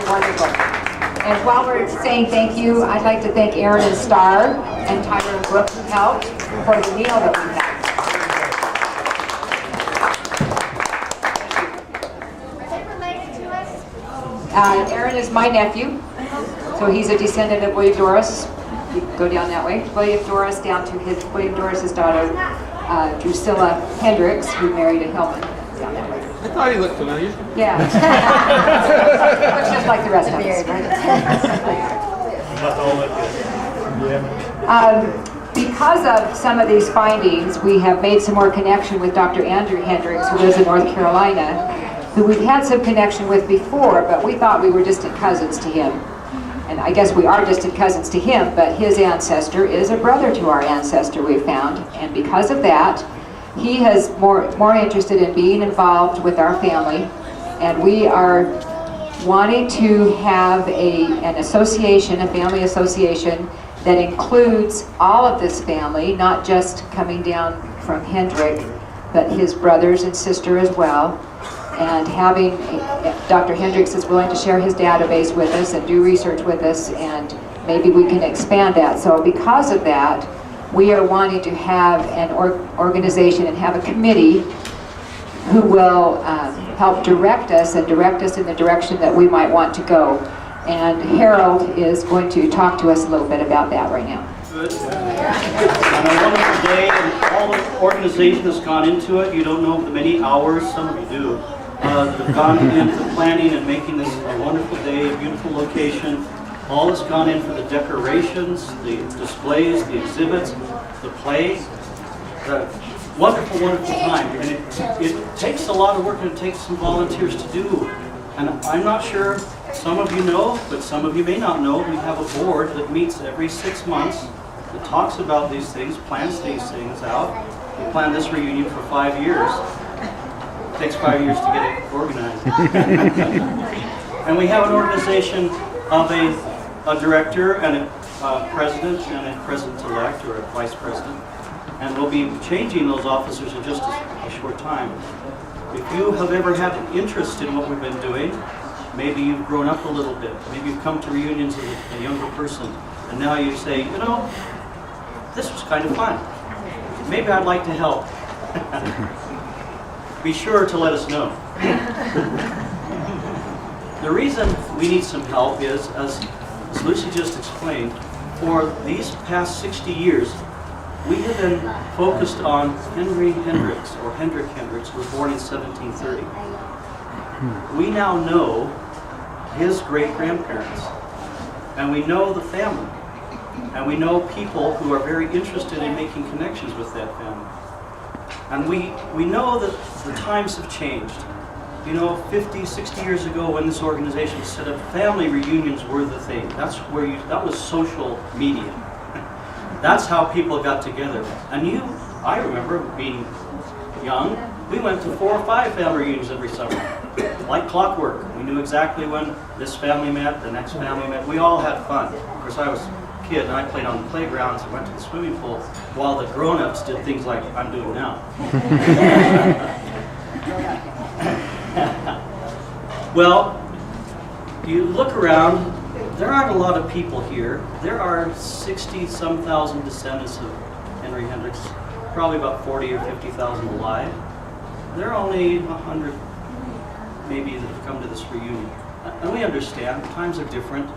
Wonderful. And while we're saying thank you, I'd like to thank Aaron and Star and Tyler and Brooke who helped for the meal that we had. Are they related to us? Aaron is my nephew, so he's a descendant of William Doris. You go down that way. William Doris down to William Doris's daughter, Drusilla Hendricks, who married a Hillman down that way. I thought he looked familiar. Yeah. Looks just like the rest of us, right? Because of some of these findings, we have made some more connection with Dr. Andrew Hendricks, who lives in North Carolina, who we've had some connection with before, but we thought we were distant cousins to him. And I guess we are distant cousins to him, but his ancestor is a brother to our ancestor, we found. And because of that, he is more interested in being involved with our family. And we are wanting to have an association, a family association, that includes all of this family, not just coming down from Hendrick, but his brothers and sister as well. And having Dr. Hendricks is willing to share his database with us and do research with us, and maybe we can expand that. So because of that, we are wanting to have an organization and have a committee who will help direct us and direct us in the direction that we might want to go. And Harold is going to talk to us a little bit about that right now. Good. And a wonderful day, and all the organization has gone into it. You don't know the many hours, some of you do, that have gone into planning and making this a wonderful day, a beautiful location. All has gone in for the decorations, the displays, the exhibits, the play. Wonderful, wonderful time. And it takes a lot of work, and it takes some volunteers to do. And I'm not sure, some of you know, but some of you may not know, we have a board that meets every 6 months, that talks about these things, plans these things out. We planned this reunion for 5 years. It takes 5 years to get it organized. And we have an organization of a director and a president and a president-elect or a vice president. And we'll be changing those officers in just a short time. If you have ever had an interest in what we've been doing, maybe you've grown up a little bit, maybe you've come to reunions as a younger person, and now you say, you know, this was kind of fun. Maybe I'd like to help. Be sure to let us know. The reason we need some help is, as Lucy just explained, for these past 60 years, we have been focused on Henry Hendricks, or Hendrick Hendricks, who was born in 1730. We now know his great-grandparents, and we know the family, and we know people who are very interested in making connections with that family. And we know that the times have changed. You know, 50, 60 years ago when this organization was set up, family reunions were the thing. That was social media. That's how people got together. And I remember being young, we went to 4 or 5 family reunions every summer. Like clockwork. We knew exactly when this family met, the next family met. We all had fun. Of course, I was a kid and I played on the playgrounds and went to the swimming pool while the grown-ups did things like I'm doing now. Well, you look around, there aren't a lot of people here. There are 60-some thousand descendants of Henry Hendricks, probably about 40 or 50,000 alive. There are only 100 maybe that have come to this reunion. And we understand, times are different.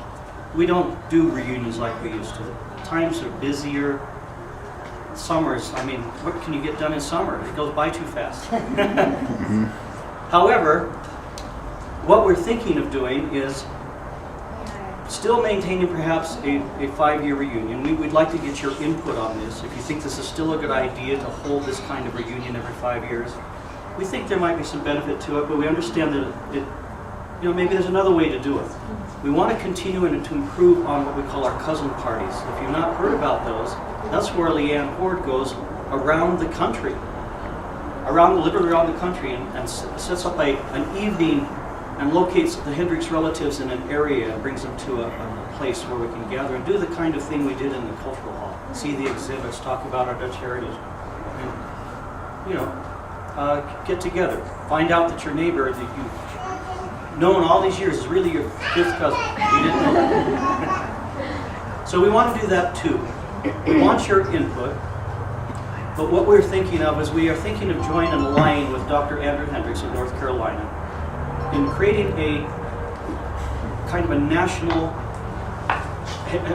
We don't do reunions like we used to. Times are busier. Summers, I mean, what can you get done in summer? It goes by too fast. However, what we're thinking of doing is still maintaining perhaps a 5-year reunion. We'd like to get your input on this. If you think this is still a good idea to hold this kind of reunion every 5 years, we think there might be some benefit to it, but we understand that maybe there's another way to do it. We want to continue and to improve on what we call our cousin parties. If you've not heard about those, that's where Leanne Horde goes around the country, literally around the country, and sets up an evening and locates the Hendricks relatives in an area and brings them to a place where we can gather and do the kind of thing we did in the cultural hall. See the exhibits, talk about our Dutch heritage, and get together. Find out that your neighbor that you known all these years is really your fifth cousin. You didn't know that. So we want to do that too. We want your input. But what we're thinking of is we are thinking of joining a line with Dr. Andrew Hendricks of North Carolina in creating a kind of a national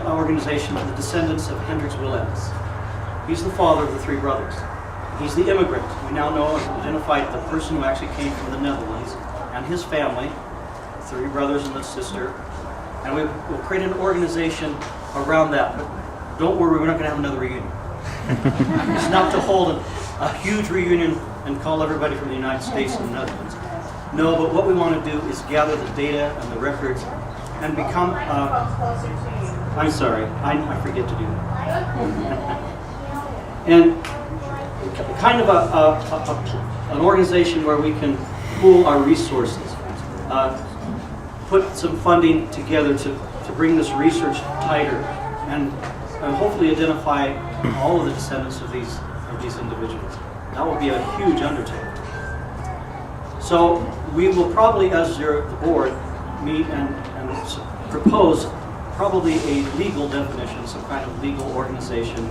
organization for the descendants of Hendricks Willems. He's the father of the three brothers. He's the immigrant. We now know and identified the person who actually came from the Netherlands and his family, three brothers and a sister. And we'll create an organization around that. But don't worry, we're not going to have another reunion. It's not to hold a huge reunion and call everybody from the United States and the Netherlands. No, but what we want to do is gather the data and the records and become, I'm sorry, I forget to do that. And kind of an organization where we can pool our resources, put some funding together to bring this research tighter, and hopefully identify all of the descendants of these individuals. That will be a huge undertaking. So we will probably, as the board, meet and propose probably a legal definition, some kind of legal organization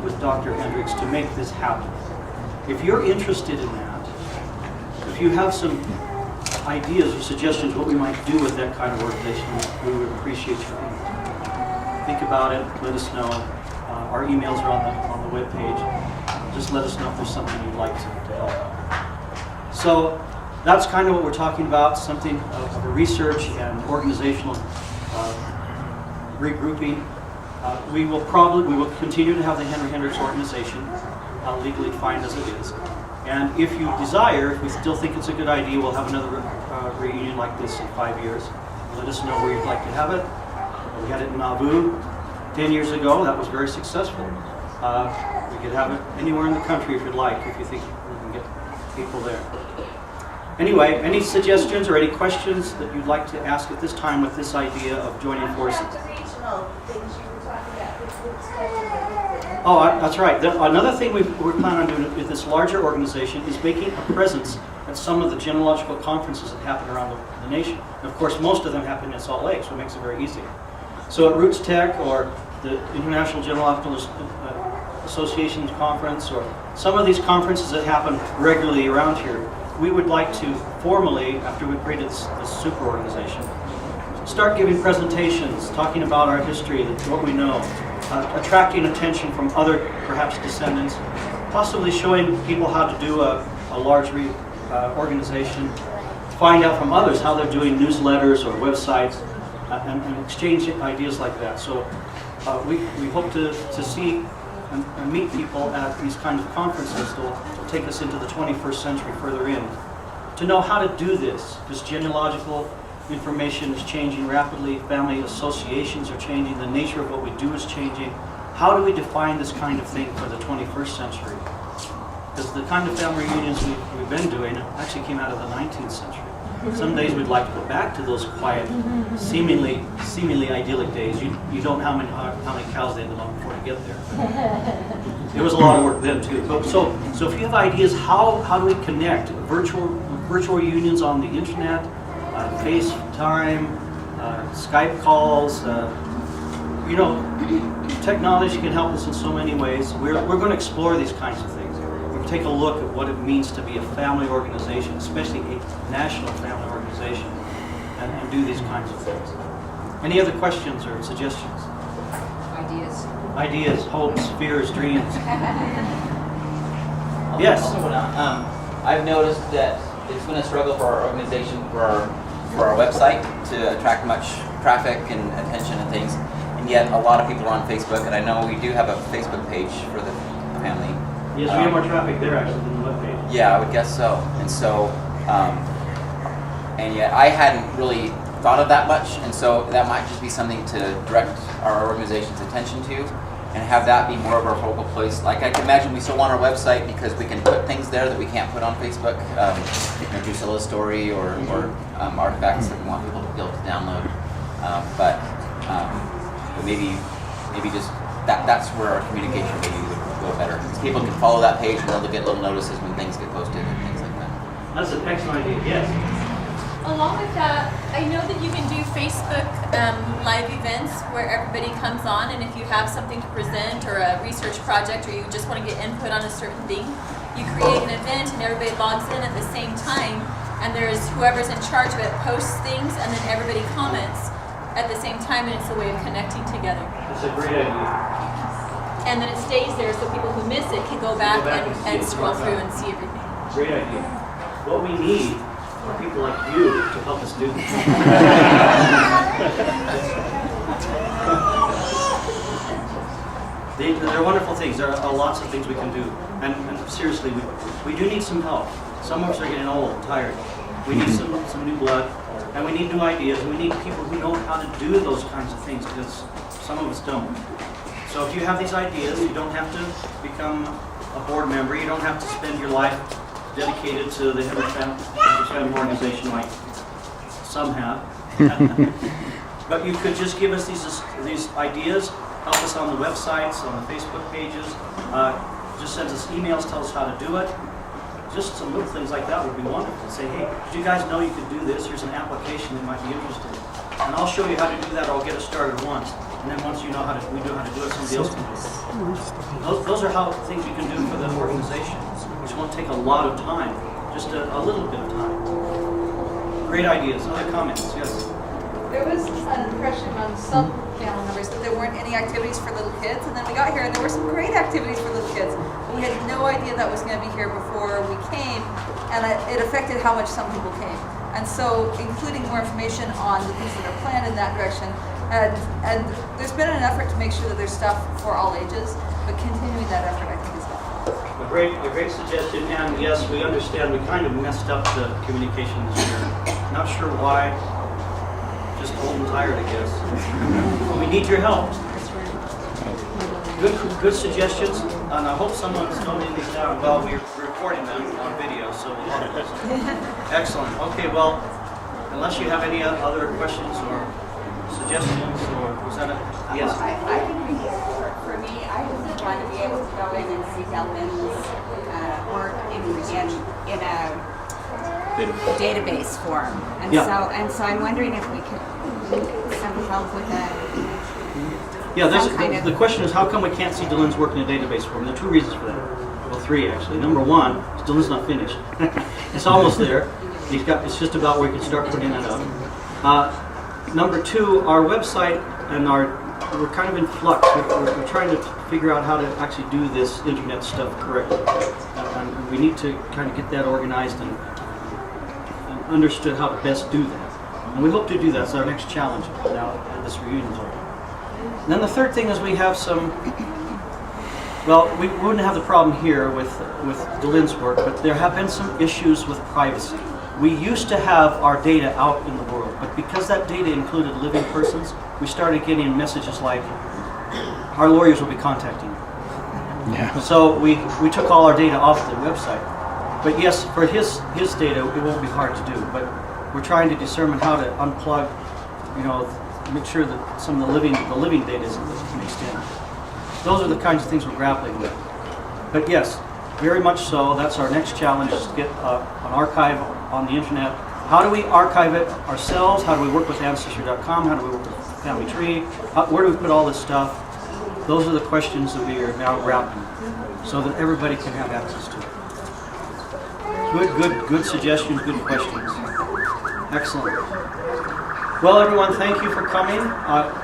with Dr. Hendricks to make this happen. If you're interested in that, if you have some ideas or suggestions what we might do with that kind of organization, we would appreciate your input. Think about it, let us know. Our emails are on the webpage. Just let us know if there's something you'd like to help. So that's kind of what we're talking about, something of a research and organizational regrouping. We will continue to have the Henry Hendricks organization legally defined as it is. And if you desire, if we still think it's a good idea, we'll have another reunion like this in 5 years. Let us know where you'd like to have it. We had it in Nauvoo 10 years ago. That was very successful. We could have it anywhere in the country if you'd like, if you think we can get people there. Anyway, any suggestions or any questions that you'd like to ask at this time with this idea of joining forces? Oh, that's right. Another thing we're planning on doing with this larger organization is making a presence at some of the genealogical conferences that happen around the nation. And of course, most of them happen in Salt Lake, so it makes it very easy. So at Roots Tech or the International Genealogical Association's conference or some of these conferences that happen regularly around here, we would like to formally, after we've created this super organization, start giving presentations, talking about our history, what we know, attracting attention from other, perhaps, descendants, possibly showing people how to do a large organization, find out from others how they're doing newsletters or websites, and exchange ideas like that. So we hope to see and meet people at these kinds of conferences that will take us into the 21st century further in, to know how to do this. This genealogical information is changing rapidly, family associations are changing, the nature of what we do is changing. How do we define this kind of thing for the 21st century? Because the kind of family reunions we've been doing actually came out of the 19th century. Some days we'd like to go back to those quiet, seemingly idyllic days. You don't know how many cows they had to milk before you get there. It was a lot of work then too. So if you have ideas, how do we connect virtual reunions on the internet, FaceTime, Skype calls? Technology can help us in so many ways. We're going to explore these kinds of things. Take a look at what it means to be a family organization, especially a national family organization, and do these kinds of things. Any other questions or suggestions? Ideas, hopes, fears, dreams. Yes? I've noticed that it's been a struggle for our organization, for our website, to attract much traffic and attention and things, and yet a lot of people are on Facebook, and I know we do have a Facebook page for the family. Yes, we have more traffic there actually than the webpage. Yeah, I would guess so. And so, and yet I hadn't really thought of that much, and so that might just be something to direct our organization's attention to, and have that be more of our focal place. Like I can imagine we still want our website because we can put things there that we can't put on Facebook, Drusilla story or artifacts that we want people to be able to download. But maybe just that's where our communication maybe would go better. Because people can follow that page and they'll get little notices when things get posted and things like that. That's an excellent idea, yes. Along with that, I know that you can do Facebook live events where everybody comes on, and if you have something to present or a research project or you just want to get input on a certain thing, you create an event and everybody logs in at the same time, and there's whoever's in charge of it posts things and then everybody comments at the same time, and it's a way of connecting together. It's a great idea. And then it stays there so people who miss it can go back and scroll through and see everything. Great idea. What we need are people like you to help us do this. They're wonderful things. There are lots of things we can do. And seriously, we do need some help. Some of us are getting old and tired. We need some new blood, and we need new ideas, and we need people who know how to do those kinds of things, because some of us don't. So if you have these ideas, you don't have to become a board member. You don't have to spend your life dedicated to the HHFO organization like some have. But you could just give us these ideas, help us on the websites, on the Facebook pages, just send us emails, tell us how to do it. Just some little things like that would be wonderful. Say, hey, did you guys know you could do this? Here's an application that might be interested. And I'll show you how to do that, or I'll get us started once. And then once we know how to do it, somebody else can do it. Those are how things you can do for the organization, which won't take a lot of time, just a little bit of time. Great ideas. Other comments? Yes. There was an impression on some panel members that there weren't any activities for little kids, and then we got here and there were some great activities for little kids. We had no idea that was going to be here before we came, and it affected how much some people came. And so including more information on the things that are planned in that direction, and there's been an effort to make sure that there's stuff for all ages, but continuing that effort I think is helpful. A great suggestion, and yes, we understand we kind of messed up the communication this year. Not sure why. Just old and tired, I guess. We need your help. Good suggestions, and I hope someone's noting these down. Well, we're recording them on video, so excellent. Okay, well, unless you have any other questions or suggestions, or was that a yes? I think for me, I just want to be able to go in and see Delvin's work in a database form, and so I'm wondering if we could some help with that. Yeah, the question is, how come we can't see Dylan's work in a database form? There are two reasons for that. Well, three actually. Number one, Dylan's not finished. It's almost there. It's just about where you can start putting it up. Number two, our website and we're kind of in flux. We're trying to figure out how to actually do this internet stuff correctly. And we need to kind of get that organized and understood how to best do that. And we hope to do that. It's our next challenge now at this reunion is over. And then the third thing is we have some, well, we wouldn't have the problem here with Dylan's work, but there have been some issues with privacy. We used to have our data out in the world, but because that data included living persons, we started getting messages like, our lawyers will be contacting you. Yeah. So we took all our data off the website. But yes, for his data, it won't be hard to do, but we're trying to determine how to unplug, make sure that some of the living data isn't mixed in. Those are the kinds of things we're grappling with. But yes, very much so. That's our next challenge, is to get an archive on the internet. How do we archive it ourselves? How do we work with Ancestry.com? How do we work with Family Tree? Where do we put all this stuff? Those are the questions that we are now grappling so that everybody can have access to it. Good suggestions, good questions. Excellent. Well, everyone, thank you for coming.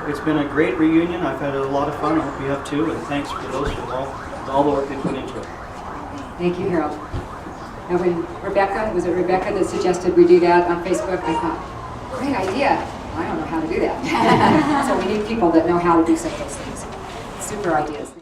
It's been a great reunion. I've had a lot of fun. I hope you have too. And thanks for those for all the work they put into it. Thank you, Harold. And when was it Rebecca that suggested we do that on Facebook? I thought, great idea. I don't know how to do that. So we need people that know how to do some of those things. Super ideas.